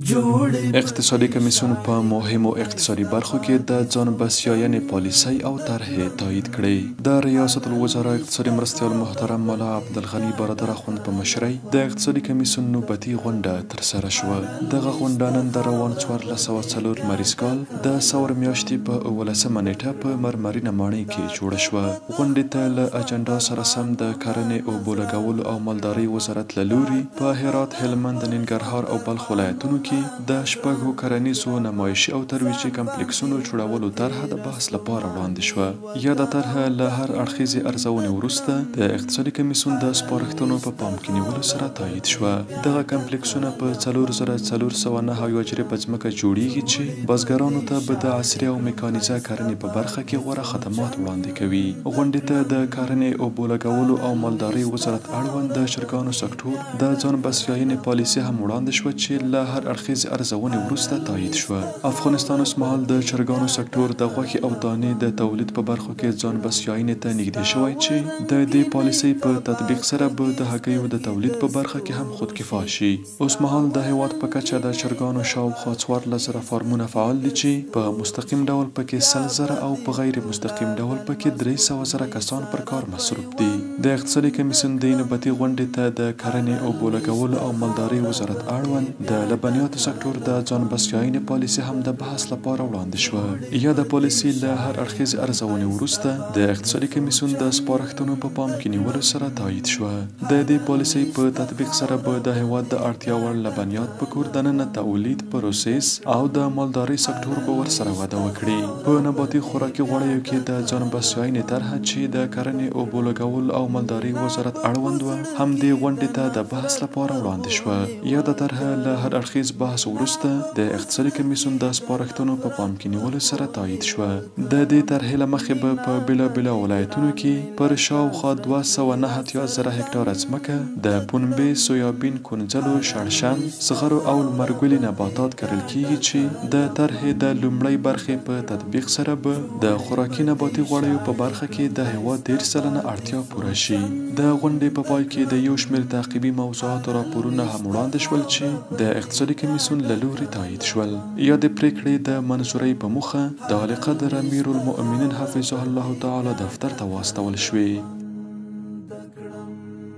اقتصادي کمیسیون په مهمو اقتصادي برخو کې د ځان بسیاینې پالیسۍ او طرحې تایید کړې. د ریاست الوزرا اقتصادي مرستیال محترم ملا عبدالغني برادر اخوند په مشرۍ د اقتصادي کمیسیون نوبتي غونډه ترسره شوه. دغه غونډه نن د روان 1404 لمریز کال د سور میاشتې په 18 نیټه په مرمرینه ماڼۍ کې جوړه شوه. غونډې ته له اجنډا سره سم د کرنې، اوبو لګولو او مالدارۍ وزارت له لوري په هرات، هلمند، ننګرهار او بلخ ولایتونو کې د شپږو کرنیزو نمایشي او ترویجي کمپلیکسونو جوړولو طرحه د بحث لپاره وړاندې شوه. یاده طرحه له هر اړخیزې ارزونې وروسته د اقتصادي کمیسیون د سپارښتنو په پام کې نیولو سره تایید شوه. دغه کمپلیکسونه په 4409 یوجرې په ځمکه جوړیږي چې بزګرانو ته به د عصري او میکانیزه کرنې په برخه کې غوره خدمات وړاندې کوي. غونډې ته د کرنې، اوبو لګولو او مالدارۍ وزارت اړوند د چرګانو سکتور د ځان بسیاینې پالیسي هم وړاندې شوه چې له هر اړخیزې ارزونې وروسته تایید شوه. افغانستان اوسمهال د چرګانو سکتور د غوښې او دانې د تولید په برخو کې ځان بسیاینې ته نږدې شوی چې د دې پالیسۍ په تطبیق سره به د هګیو د تولید په برخه کې هم خودکفا شي. اوسمهال د هیواد په کچه د چرګانو شاوخوا 14,000 فارمونه فعال دي چې په مستقیم ډول پکې 100,000 او په غیر مستقیم ډول پکې 300,000 کسان پر کار مصروف دي. د اقتصادي کمیسیون د نوبتي غونډې ته د کرنې، اوبو لګولو او مالدارۍ وزارت اړوند د لبنیاتو سکتور د ځان بسیاینې پالیسي هم د بحث لپاره وړاندې شوه. یا د پالیسي له هر اړخیزې ارزونې وروسته د اقتصادي کمیسیون د سپارښتنو په پام کې نیولو سره تایید شوه. د دې پالیسۍ په تطبیق سره به د هیواد د اړتیا وړ لبنیات په کور دننه تولید، پروسس او د مالدارۍ سکتور به ورسره وده وکړي. په نباتي خوراکي غوړیو کې د ځان بسیاینې طرحه چې د کرنې، اوبو لګولو او مالدارۍ وزارت اړوند وه هم دې غونډې ته د بحث لپاره وړاندې شوه. یا د طرحه له هر اړخیز بحث وروسته د اقتصادي کمیسیون د سپارښتنو په پام کې نیولو سره تایید شوه. د دې طرحې له مخې به په بېلابېلو ولایتونو کې پر شاوخوا 279,000 هکټاره ځمکه د پنبې، سویابین، کونځلو، شړشم، زغرو او لمرګلي نباتات کرل کیږي چې د طرحې د لومړۍ برخې په تطبیق سره به د خوراکي نباتي غوړیو په برخه کې د هیواد 13 سلنه اړتیا پوره شي. د غونډې په پای کې د یو شمېر تعقیبي موضوعاتو راپورونه هم وړاندې شول چې د اقتصادي کمیسیون له لوري تایید شول. یا د پریکړې د منظورۍ په موخه د اعلی قدر امیر المؤمنین حفظه الله تعالی دفتر ته واستول شوې.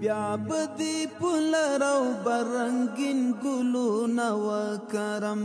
بیا بدی پلرو برنگین ګلونه وکرم